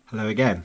Hello again.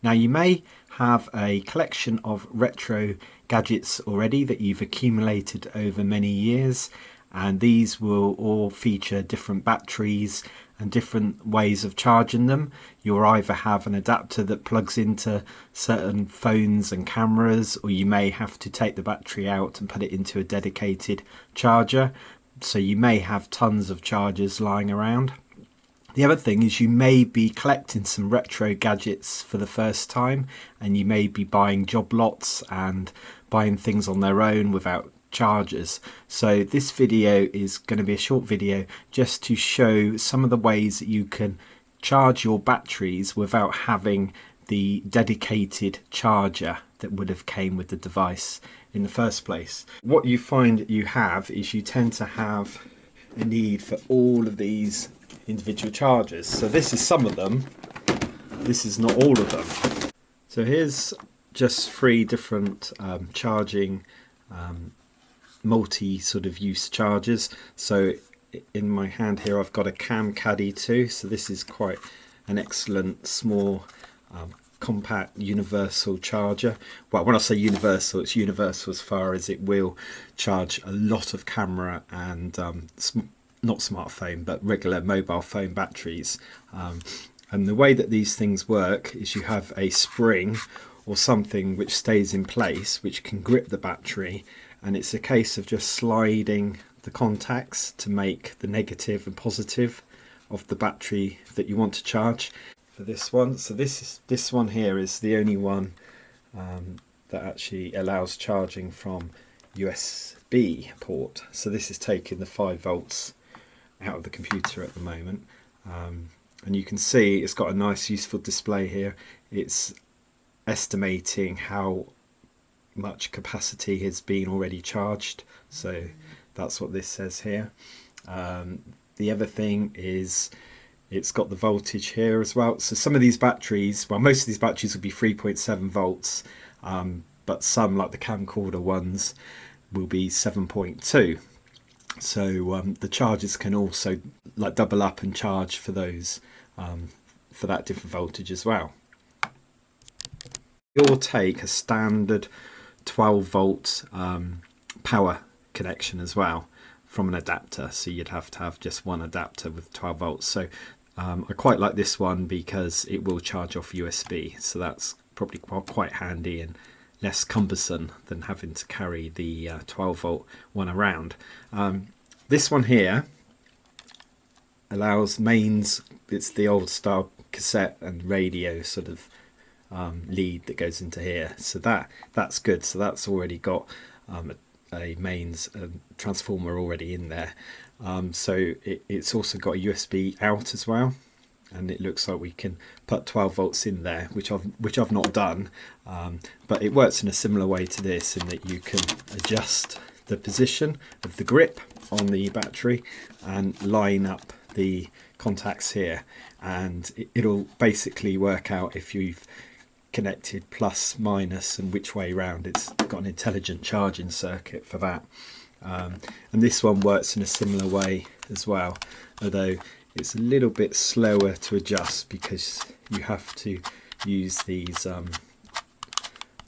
Now you may have a collection of retro gadgets already that you've accumulated over many years, and these will all feature different batteries and different ways of charging them. You'll either have an adapter that plugs into certain phones and cameras, or you may have to take the battery out and put it into a dedicated charger. So you may have tons of chargers lying around. The other thing is you may be collecting some retro gadgets for the first time, and you may be buying job lots and buying things on their own without chargers. So this video is going to be a short video just to show some of the ways that you can charge your batteries without having the dedicated charger that would have came with the device in the first place. What you find you have is you tend to have a need for all of these individual chargers. So this is some of them, this is not all of them. So here's just 3 different charging multi sort of use chargers. So in my hand here I've got a Cam Caddy 2, so this is quite an excellent small compact universal charger. Well, when I say universal, it's universal as far as it will charge a lot of camera and not smartphone but regular mobile phone batteries, and the way that these things work is you have a spring or something which stays in place which can grip the battery, and it's a case of just sliding the contacts to make the negative and positive of the battery that you want to charge for this one. So this one here is the only one that actually allows charging from USB port. So this is taking the 5 volts out of the computer at the moment, and you can see it's got a nice useful display here. It's estimating how much capacity has been already charged, so that's what this says here. The other thing is it's got the voltage here as well. So some of these batteries, well, most of these batteries will be 3.7 volts, but some, like the camcorder ones, will be 7.2. So the chargers can also like double up and charge for those, for that different voltage as well. You'll take a standard 12 volt power connection as well from an adapter, so you'd have to have just one adapter with 12 volts. So I quite like this one because it will charge off USB, so that's probably quite handy and less cumbersome than having to carry the 12 volt one around. This one here allows mains. It's the old style cassette and radio sort of lead that goes into here, so that's good. So that's already got a mains transformer already in there. So it's also got a USB out as well, and it looks like we can put 12 volts in there, which I've not done, but it works in a similar way to this in that you can adjust the position of the grip on the battery and line up the contacts here, and it'll basically work out if you've connected plus, minus, and which way round. It's got an intelligent charging circuit for that, and this one works in a similar way as well, although it's a little bit slower to adjust because you have to use these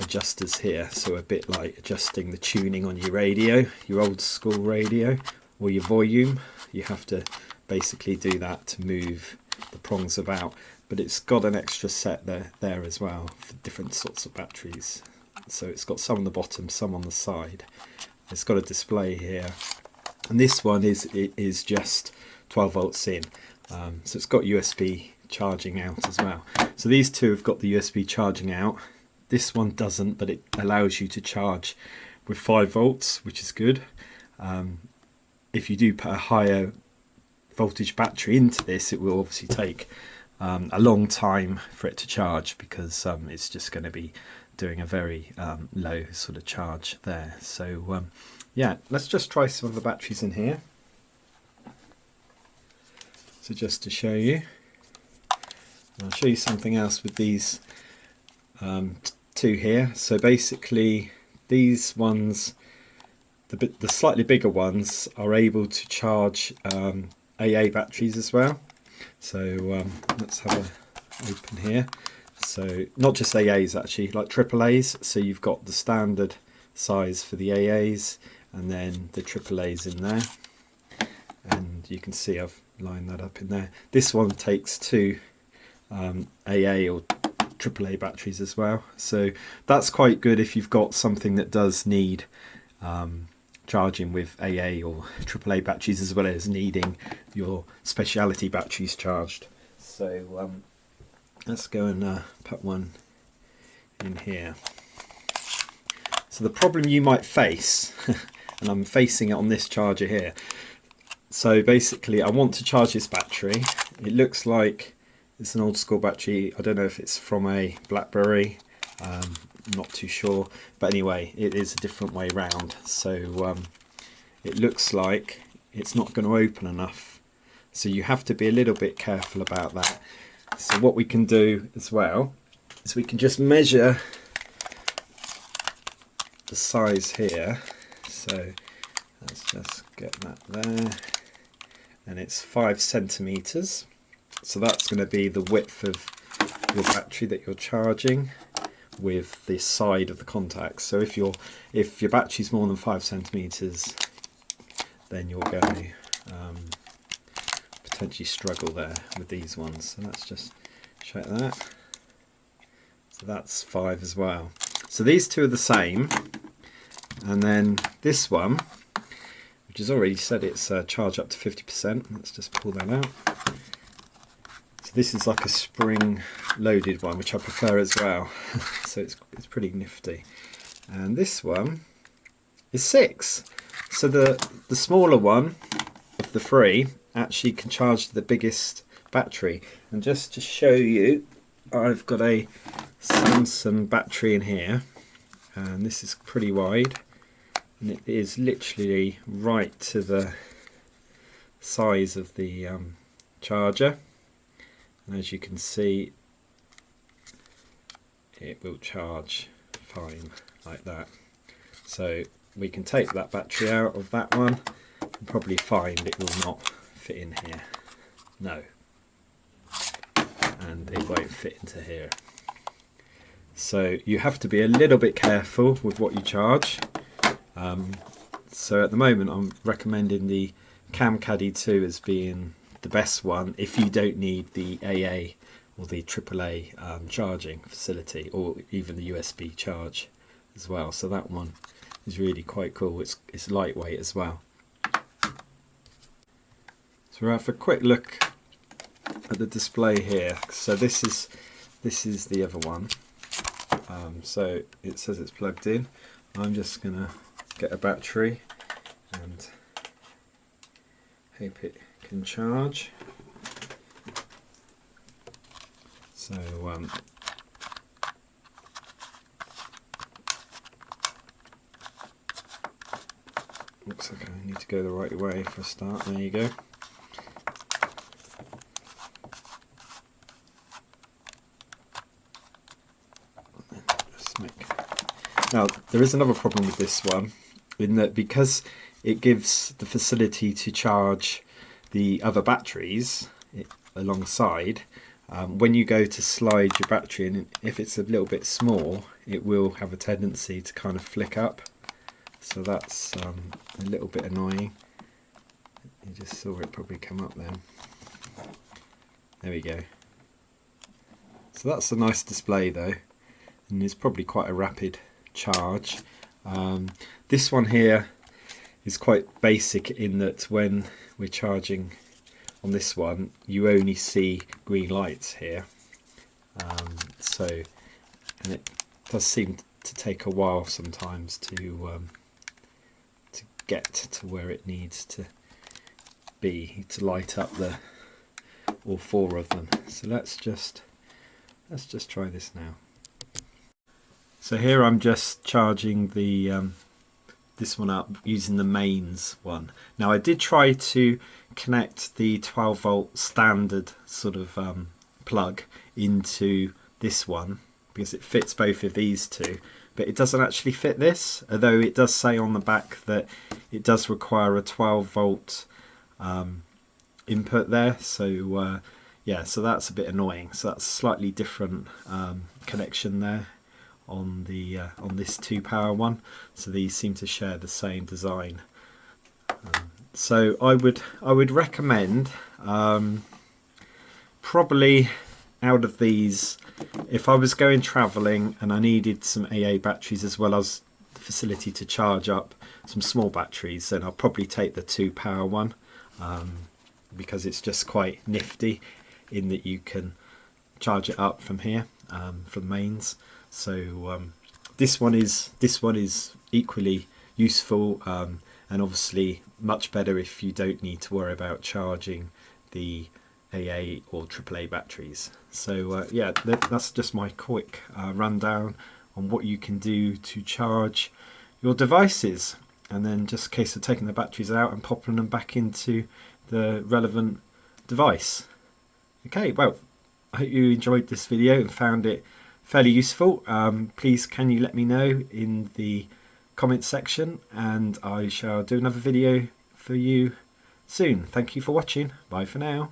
adjusters here, so a bit like adjusting the tuning on your radio, your old school radio, or your volume. You have to basically do that to move the prongs about, but it's got an extra set there as well for different sorts of batteries. So it's got some on the bottom, some on the side. It's got a display here, and this one is just 12 volts in, so it's got USB charging out as well. So these two have got the USB charging out. This one doesn't, but it allows you to charge with 5 volts, which is good. If you do put a higher voltage battery into this, it will obviously take a long time for it to charge, because it's just going to be doing a very low sort of charge there. So yeah, let's just try some of the batteries in here. So just to show you, I'll show you something else with these two here. So basically these ones, the slightly bigger ones, are able to charge AA batteries as well. So let's have open here. So not just AAs actually, like AAAs. So you've got the standard size for the AAs and then the AAAs in there. And you can see I've lined that up in there. This one takes two AA or AAA batteries as well. So that's quite good if you've got something that does need charging with AA or AAA batteries, as well as needing your specialty batteries charged. So let's go and put one in here. So the problem you might face, and I'm facing it on this charger here. So basically I want to charge this battery. It looks like it's an old school battery. I don't know if it's from a BlackBerry, not too sure, but anyway, it is a different way round. So it looks like it's not going to open enough, so you have to be a little bit careful about that. So what we can do as well is we can just measure the size here. So let's just get that there, and it's 5 centimeters. So that's going to be the width of your battery that you're charging with the side of the contact. So if your battery's more than 5 centimeters, then you're going to potentially struggle there with these ones. So let's just check that. So that's 5 as well. So these two are the same, and then this one, which has already said it's charged up to 50%. Let's just pull that out. So this is like a spring loaded one, which I prefer as well. So it's pretty nifty. And this one is 6. So the smaller one of the 3 actually can charge the biggest battery. And just to show you, I've got a Samsung battery in here, and this is pretty wide, and it is literally right to the size of the charger, and as you can see, it will charge fine like that. So we can take that battery out of that one and probably find it will not fit in here. No, and it won't fit into here. So you have to be a little bit careful with what you charge. So at the moment I'm recommending the CamCaddy 2 as being the best one if you don't need the AA or the AAA charging facility, or even the USB charge as well. So that one is really quite cool. It's lightweight as well. So we'll have a quick look at the display here. So this is the other one. So it says it's plugged in. I'm just gonna get a battery and hope it can charge. So looks like I need to go the right way for a start. There you go. Now there is another problem with this one, in that because it gives the facility to charge the other batteries alongside, when you go to slide your battery in, if it's a little bit small, it will have a tendency to kind of flick up. So that's a little bit annoying. You just saw it probably come up then. There we go. So that's a nice display though, and it's probably quite a rapid charge. This one here is quite basic in that when we're charging on this one, you only see green lights here. And it does seem to take a while sometimes to get to where it needs to be to light up all 4 of them. So let's just try this now. So here I'm just charging the this one up using the mains one. Now I did try to connect the 12 volt standard sort of plug into this one because it fits both of these two, but it doesn't actually fit this, although it does say on the back that it does require a 12 volt input there. So yeah, so that's a bit annoying. So that's slightly different connection there on this 2 power one. So these seem to share the same design. So I would recommend probably out of these, if I was going travelling and I needed some AA batteries as well as the facility to charge up some small batteries, then I'll probably take the 2 power one, because it's just quite nifty in that you can charge it up from here, from mains. So this one is equally useful, and obviously much better if you don't need to worry about charging the AA or AAA batteries. So yeah, that's just my quick rundown on what you can do to charge your devices, and then just a case of taking the batteries out and popping them back into the relevant device. Okay, well, I hope you enjoyed this video and found it fairly useful. Please can you let me know in the comments section, and I shall do another video for you soon. Thank you for watching. Bye for now.